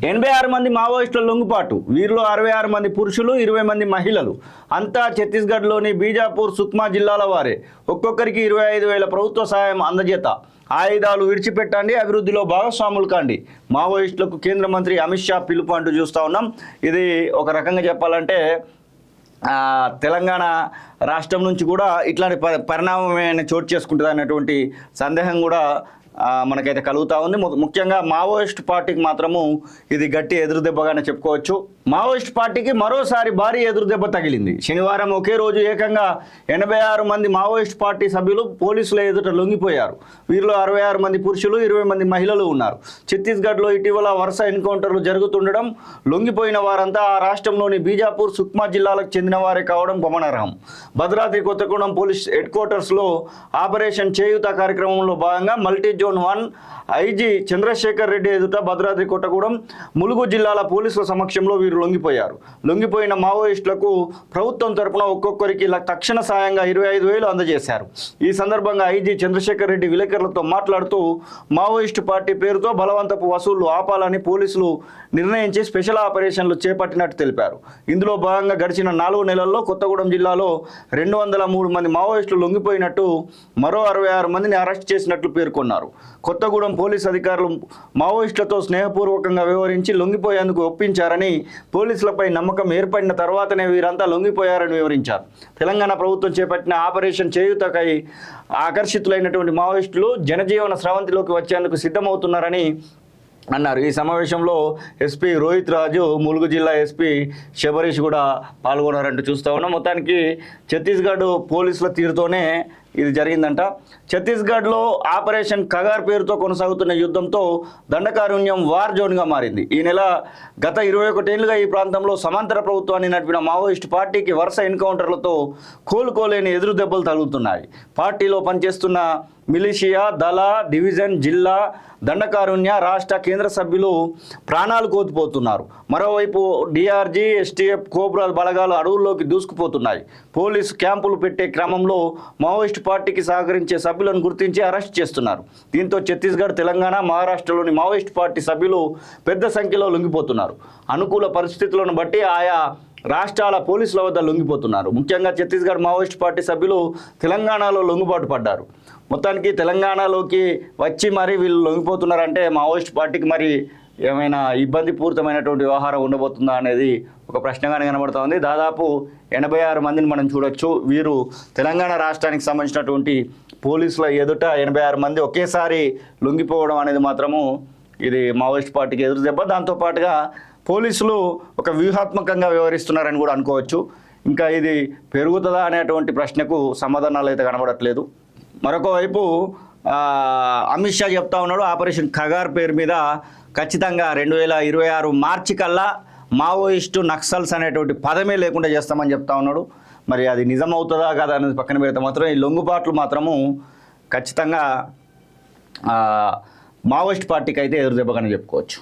86 మంది మావోయిస్టుల లొంగుపాటు, వీరిలో 66 మంది పురుషులు, 20 మంది మహిళలు. అంతా ఛత్తీస్గఢ్లోని బీజాపూర్, సుక్మా జిల్లాల వారే. ఒక్కొక్కరికి 25,000 ప్రభుత్వ సహాయం అందజేత. ఆయుధాలు విడిచిపెట్టండి, అభివృద్ధిలో భాగస్వాములు కాండి. మావోయిస్టులకు కేంద్ర మంత్రి అమిత్ షా పిలుపు అంటూ చూస్తూ ఉన్నాం. ఇది ఒక రకంగా చెప్పాలంటే తెలంగాణ రాష్ట్రం నుంచి కూడా ఇట్లాంటి పరిణామమైన చోటు చేసుకుంటుంది అన్నటువంటి సందేహం కూడా మనకైతే కలుగుతూ ఉంది. ముఖ్యంగా మావోయిస్ట్ పార్టీకి మాత్రము ఇది గట్టి ఎదురుదెబ్బగానే చెప్పుకోవచ్చు. మావోయిస్ట్ పార్టీకి మరోసారి భారీ ఎదురుదెబ్బ తగిలింది. శనివారం ఒకే రోజు ఏకంగా 86 మంది మావోయిస్ట్ పార్టీ సభ్యులు పోలీసుల ఎదుట లొంగిపోయారు. వీరిలో 66 మంది పురుషులు, 20 మంది మహిళలు ఉన్నారు. ఛత్తీస్గఢ్లో ఇటీవల వరుస ఎన్కౌంటర్లు జరుగుతుండడం, లొంగిపోయిన వారంతా ఆ రాష్ట్రంలోని బీజాపూర్, సుక్మా జిల్లాలకు చెందిన వారే కావడం గమనార్హం. భద్రాద్రి కొత్తగూడెం పోలీస్ హెడ్ క్వార్టర్స్లో ఆపరేషన్ చేయూత కార్యక్రమంలో భాగంగా multi zone 1 IG Chandrasekhar Reddy ఎదుట భద్రాద్రి కొత్తగూడెం, ములుగు జిల్లాల పోలీసుల సమక్షంలో వీరు లొంగిపోయారు. లొంగిపోయిన మావోయిస్టులకు ప్రభుత్వం తరపున ఒక్కొక్కరికి తక్షణ సాయంగా 25,000 అందజేశారు. ఈ సందర్భంగా ఐజీ చంద్రశేఖర్ రెడ్డి విలేకరులతో మాట్లాడుతూ మావోయిస్టు పార్టీ పేరుతో బలవంతపు వసూళ్లు ఆపాలని పోలీసులు నిర్ణయించి స్పెషల్ ఆపరేషన్లు చేపట్టినట్టు తెలిపారు. ఇందులో భాగంగా గడిచిన 4 నెలల్లో కొత్తగూడెం జిల్లాలో 203 మంది మావోయిస్టులు లొంగిపోయినట్టు, మరో 66 మందిని అరెస్ట్ చేసినట్లు పేర్కొన్నారు. కొత్తగూడెం పోలీసు అధికారులు మావోయిస్టులతో స్నేహపూర్వకంగా వ్యవహరించి లొంగిపోయేందుకు ఒప్పించారని, పోలీసులపై నమ్మకం ఏర్పడిన తర్వాతనే వీరంతా లొంగిపోయారని వివరించారు. తెలంగాణ ప్రభుత్వం చేపట్టిన ఆపరేషన్ చేయూతకై ఆకర్షితులైనటువంటి మావోయిస్టులు జనజీవన స్రవంతిలోకి వచ్చేందుకు సిద్ధమవుతున్నారని అన్నారు. ఈ సమావేశంలో ఎస్పీ రోహిత్ రాజు, ములుగు జిల్లా ఎస్పీ శబరీష్ కూడా పాల్గొన్నారంటూ చూస్తూ ఉన్నాం. మొత్తానికి ఛత్తీస్గఢ్ పోలీసుల తీరుతోనే ఇది జరిగిందంట. ఛత్తీస్గఢ్లో ఆపరేషన్ కగార్ పేరుతో కొనసాగుతున్న యుద్ధంతో దండకారణ్యం వార్ జోన్గా మారింది. ఈ నెల గత 21 ఏళ్లుగా ఈ ప్రాంతంలో సమాంతర ప్రభుత్వాన్ని నడిపిన మావోయిస్టు పార్టీకి వరుస ఎన్కౌంటర్లతో కోలుకోలేని ఎదురు దెబ్బలు తగులుతున్నాయి. పార్టీలో పనిచేస్తున్న మిలిషియా, దళ, డివిజన్, జిల్లా, దండకారుణ్య, రాష్ట్ర, కేంద్ర సభ్యులు ప్రాణాలు కోల్పోతున్నారు. మరోవైపు డిఆర్జీ, ఎస్టీఎఫ్, కోబ్రా బలగాలు అడవుల్లోకి దూసుకుపోతున్నాయి. పోలీసు క్యాంపులు పెట్టే క్రమంలో మావోయిస్టు పార్టీకి సహకరించే సభ్యులను గుర్తించి అరెస్ట్ చేస్తున్నారు. దీంతో ఛత్తీస్గఢ్, తెలంగాణ, మహారాష్ట్రలోని మావోయిస్టు పార్టీ సభ్యులు పెద్ద సంఖ్యలో లొంగిపోతున్నారు. అనుకూల పరిస్థితులను బట్టి ఆయా రాష్ట్రాల పోలీసుల వద్ద లొంగిపోతున్నారు. ముఖ్యంగా ఛత్తీస్గఢ్ మావోయిస్టు పార్టీ సభ్యులు తెలంగాణలో లొంగుబాటు పడ్డారు. మొత్తానికి తెలంగాణలోకి వచ్చి మరి వీళ్ళు లొంగిపోతున్నారంటే మావోయిస్టు పార్టీకి మరి ఏమైనా ఇబ్బంది పూరితమైనటువంటి వ్యవహారం ఉండబోతుందా అనేది ఒక ప్రశ్నగానే కనబడుతోంది. దాదాపు 86 మందిని మనం చూడొచ్చు. వీరు తెలంగాణ రాష్ట్రానికి సంబంధించినటువంటి పోలీసుల ఎదుట 86 మంది ఒకేసారి లొంగిపోవడం అనేది మాత్రము ఇది మావోయిస్ట్ పార్టీకి ఎదురు దెబ్బ. దాంతోపాటుగా పోలీసులు ఒక వ్యూహాత్మకంగా వ్యవహరిస్తున్నారని కూడా అనుకోవచ్చు. ఇంకా ఇది పెరుగుతుందా అనేటువంటి ప్రశ్నకు సమాధానాలు అయితే కనబడట్లేదు. మరొక వైపు అమిత్ షా చెప్తా ఉన్నాడు, ఆపరేషన్ ఖగార్ పేరు మీద ఖచ్చితంగా 2026 మార్చి కల్లా మావోయిస్టు నక్సల్స్ అనేటువంటి పదమే లేకుండా చేస్తామని చెప్తా ఉన్నాడు. మరి అది నిజమవుతుందా కదా అనేది పక్కన పెడితే మాత్రం ఈ లొంగుబాట్లు మాత్రము ఖచ్చితంగా మావోయిస్ట్ పార్టీకి అయితే ఎదురు దెబ్బగానే చెప్పుకోవచ్చు.